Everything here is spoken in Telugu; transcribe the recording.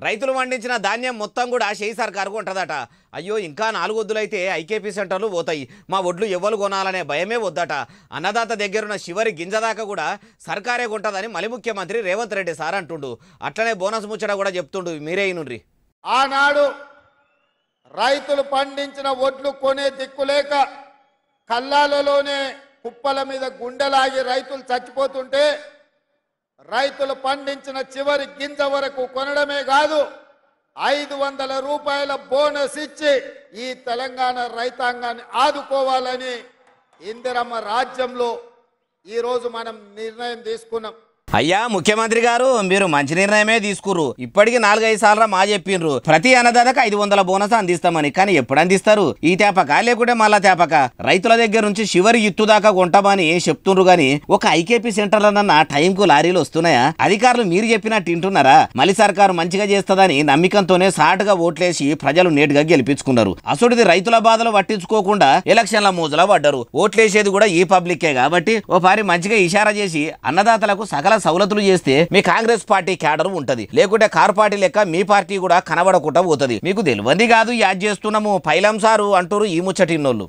రైతులు పండించిన ధాన్యం మొత్తం కూడా షేయి సర్కారుకు ఉంటుందట. అయ్యో ఇంకా 4 వద్దులైతే ఐకేపీ సెంటర్లు పోతాయి, మా ఒడ్లు ఎవ్వరు కొనాలనే భయమే వద్దట. అన్నదాత దగ్గరున్న చివరి గింజ దాకా కూడా సర్కారే కొంటదని మలి ముఖ్యమంత్రి రేవంత్ రెడ్డి సార్ అంటుండు. అట్లనే బోనస్ ముచ్చట కూడా చెప్తుండు, మీరే ఇనుండ్రి. ఆనాడు రైతులు పండించిన ఒడ్లు కొనే దిక్కులేక కల్లాలలోనే కుప్పల మీద గుండెలాగి రైతులు చచ్చిపోతుంటే రైతులు పండించిన చివరి గింజ వరకు కొనడమే కాదు 500 రూపాయల బోనస్ ఇచ్చి ఈ తెలంగాణ రైతాంగాన్ని ఆదుకోవాలని ఇందిరమ్మ రాజ్యంలో ఈరోజు మనం నిర్ణయం తీసుకున్నాం. అయ్యా ముఖ్యమంత్రి గారు, మీరు మంచి నిర్ణయమే తీసుకుర్రు. ఇప్పటికి 4-5 సార్లు మా చెప్పిండ్రు ప్రతి అన్నదాతకు 500 బోనస్ అందిస్తామని. కానీ ఎప్పుడు అందిస్తారు? ఈ తేపక లేకుంటే మళ్ళా తేపక? రైతుల దగ్గర నుంచి చివరి ఇత్తు దాకా కొంటామని చెప్తుండ్రు గాని ఒక ఐకేపీ సెంటర్లన్న టైంకు లారీలు వస్తున్నాయా? అధికారులు మీరు చెప్పినట్టు వింటున్నారా? మళ్ళీ సర్కారు మంచిగా చేస్తుందని నమ్మకంతోనే సాటుగా ఓట్లేసి ప్రజలు నేటుగా గెలిపించుకున్నారు. అసలుది రైతుల బాధలు పట్టించుకోకుండా ఎలక్షన్ల మోజులా పడ్డారు. ఓట్లేసేది కూడా ఈ పబ్లికే కాబట్టి ఓ పారి మంచిగా ఇషారా చేసి అన్నదాతలకు సకల సౌలతులు చేస్తే మీ కాంగ్రెస్ పార్టీ క్యాడర్ ఉంటది. లేకుంటే కార్ పార్టీ లెక్క మీ పార్టీ కూడా కనబడకుండా పోతుంది. మీకు తెలియంది కాదు యాడ్ చేస్తున్నాము పైలం సారు అంటూరు ఈ ముచ్చటిన్నోళ్ళు.